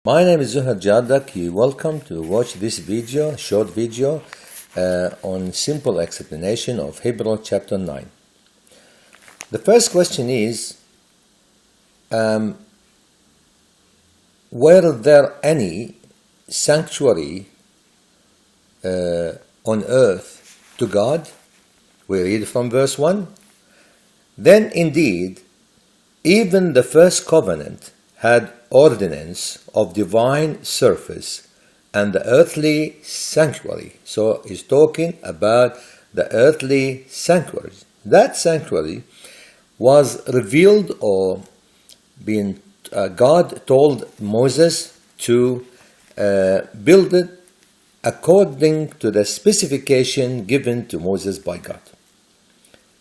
My name is Zuhar Jardak. You're welcome to watch this short video on simple explanation of Hebrew chapter 9. The first question is, were there any sanctuary on earth to God? We read from verse 1. Then indeed, even the first covenant had ordinance of divine service and the earthly sanctuary. So he's talking about the earthly sanctuary. That sanctuary was revealed or God told Moses to build it according to the specification given to Moses by God.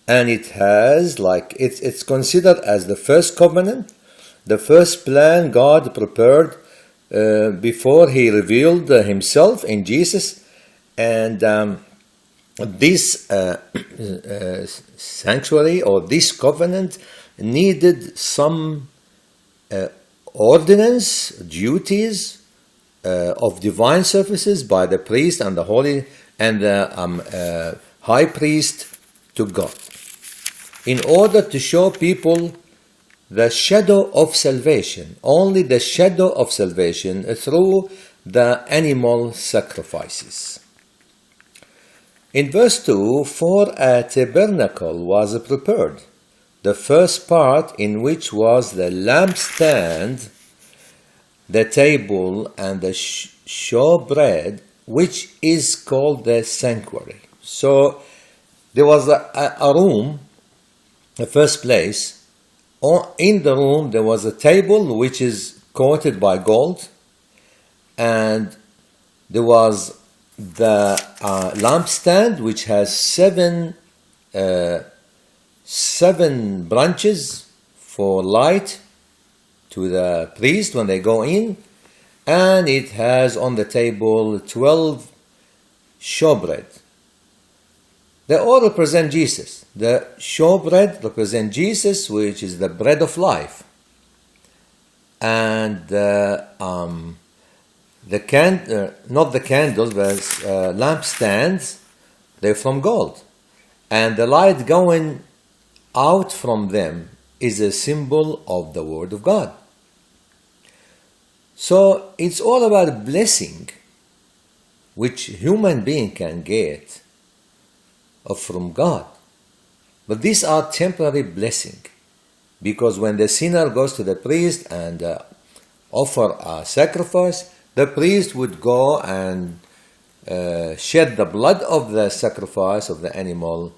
And it has, it's considered as the first covenant, the first plan God prepared before He revealed Himself in Jesus. And this sanctuary or this covenant needed some ordinance, duties of divine services by the priest and the holy and the high priest to God, in order to show people the shadow of salvation, only the shadow of salvation through the animal sacrifices. In verse 2, for a tabernacle was prepared, the first part in which was the lampstand, the table, and the showbread, which is called the sanctuary. So there was a room, the first place. In the room there was a table which is coated by gold, and there was the lampstand which has seven branches for light to the priest when they go in, and it has on the table 12 showbread. They all represent Jesus. The showbread represents Jesus, which is the bread of life. And not the candles, but lampstands, they're from gold. And the light going out from them is a symbol of the Word of God. So it's all about blessing, which human being can get from God. But these are temporary blessing, because when the sinner goes to the priest and offer a sacrifice, the priest would go and shed the blood of the sacrifice of the animal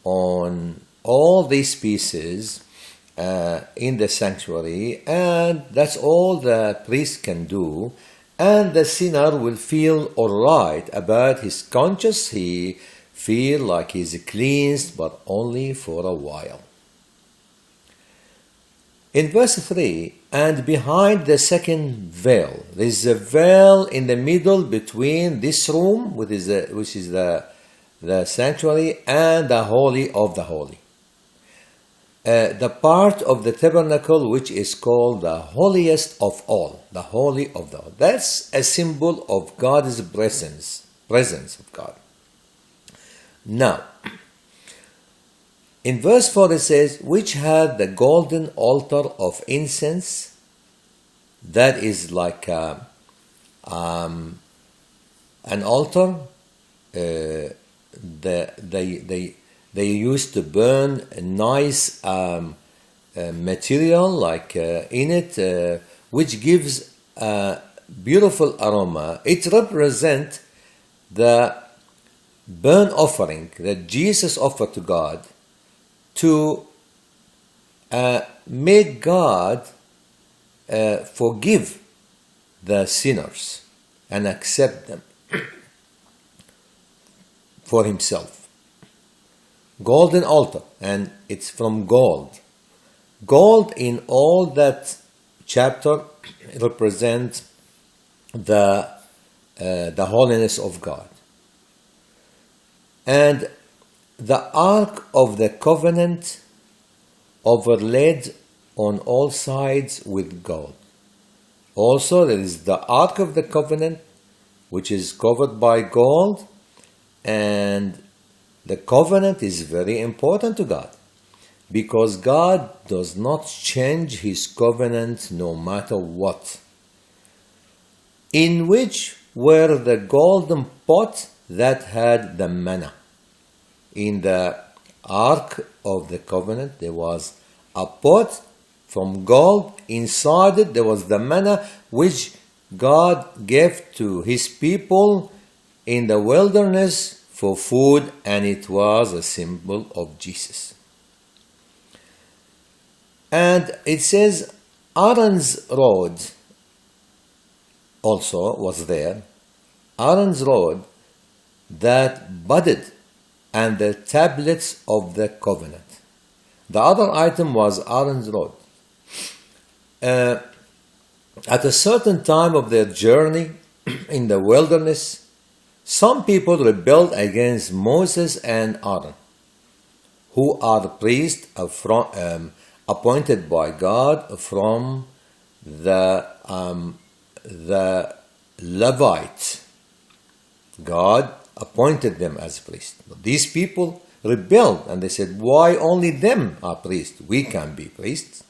on all these pieces in the sanctuary, and that's all the priest can do, and the sinner will feel all right about his conscience. He feel like he's cleansed, but only for a while. In verse 3, and behind the second veil, there is a veil in the middle between this room, which is the sanctuary, and the Holy of the Holy. The part of the tabernacle which is called the holiest of all, the Holy of the Holy. That's a symbol of God's presence of God. Now, in verse 4 it says, which had the golden altar of incense, that is like an altar. They used to burn a nice material in it, which gives a beautiful aroma. It represents the burnt offering that Jesus offered to God to make God forgive the sinners and accept them for Himself. Golden altar, and it's from gold. Gold in all that chapter represents the holiness of God. And the Ark of the Covenant overlaid on all sides with gold. Also, there is the Ark of the Covenant, which is covered by gold, and the covenant is very important to God, because God does not change His covenant no matter what. In which were the golden pot that had the manna. In the Ark of the Covenant, there was a pot from gold. Inside it, there was the manna which God gave to His people in the wilderness for food, and it was a symbol of Jesus. And it says Aaron's rod also was there. Aaron's rod that budded, and the tablets of the covenant. The other item was Aaron's rod. At a certain time of their journey in the wilderness, some people rebelled against Moses and Aaron, who are the priests appointed by God from the Levites. God appointed them as priests. But these people rebelled, and they said, why only them are priests? We can be priests.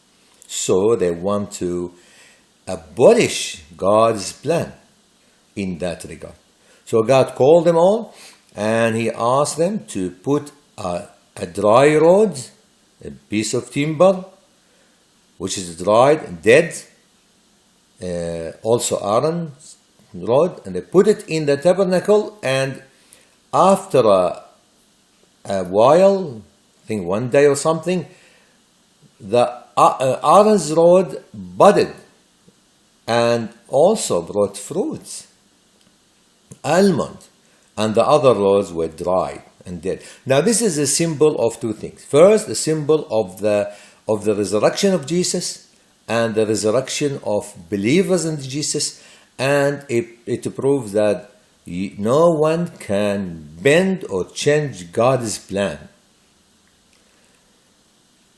So they want to abolish God's plan in that regard. So God called them all, and He asked them to put a dry rod, a piece of timber, which is dried, dead, also Aaron's rod, and they put it in the tabernacle, and after a while, I think one day or something, the Aaron's rod budded and also brought fruits, almond, and the other rods were dried and dead. Now this is a symbol of two things. First, a symbol of the resurrection of Jesus and the resurrection of believers in Jesus, and it proves that no one can bend or change God's plan.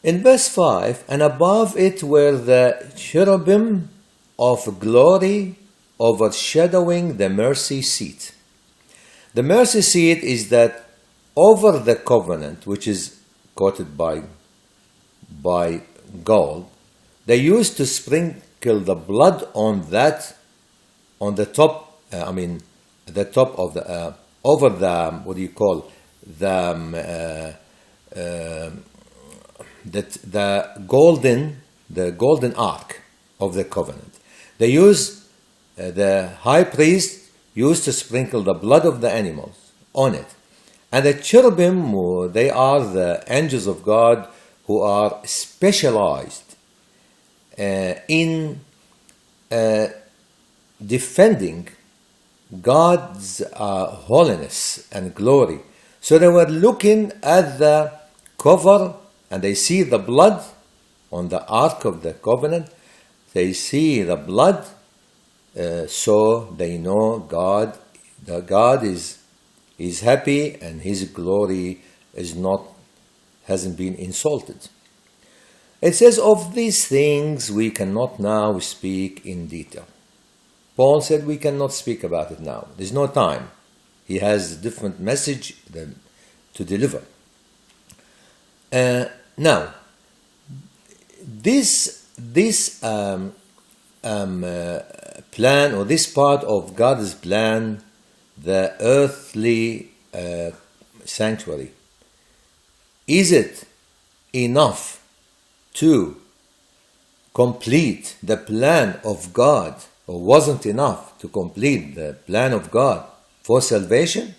In verse 5, and above it were the cherubim of glory overshadowing the mercy seat. The mercy seat is that over the covenant, which is coated by gold, they used to sprinkle the blood on the top, the top of the, over the, what do you call, the golden ark of the covenant. They use, the high priest used to sprinkle the blood of the animals on it. And the cherubim, they are the angels of God who are specialized in defending God's holiness and glory. So they were looking at the cover, and they see the blood on the Ark of the Covenant. They see the blood, so they know God is happy, and His glory hasn't been insulted. It says, of these things we cannot now speak in detail. Paul said we cannot speak about it now. There's no time. He has a different message to deliver. Now, this plan, or this part of God's plan, the earthly sanctuary, is it enough to complete the plan of God, or wasn't enough to complete the plan of God for salvation?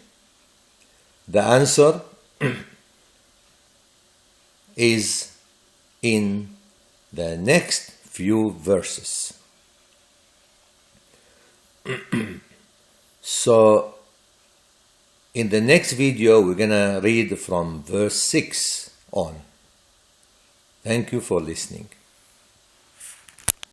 The answer is in the next few verses. So, in the next video, we're going to read from verse 6 on. Thank you for listening.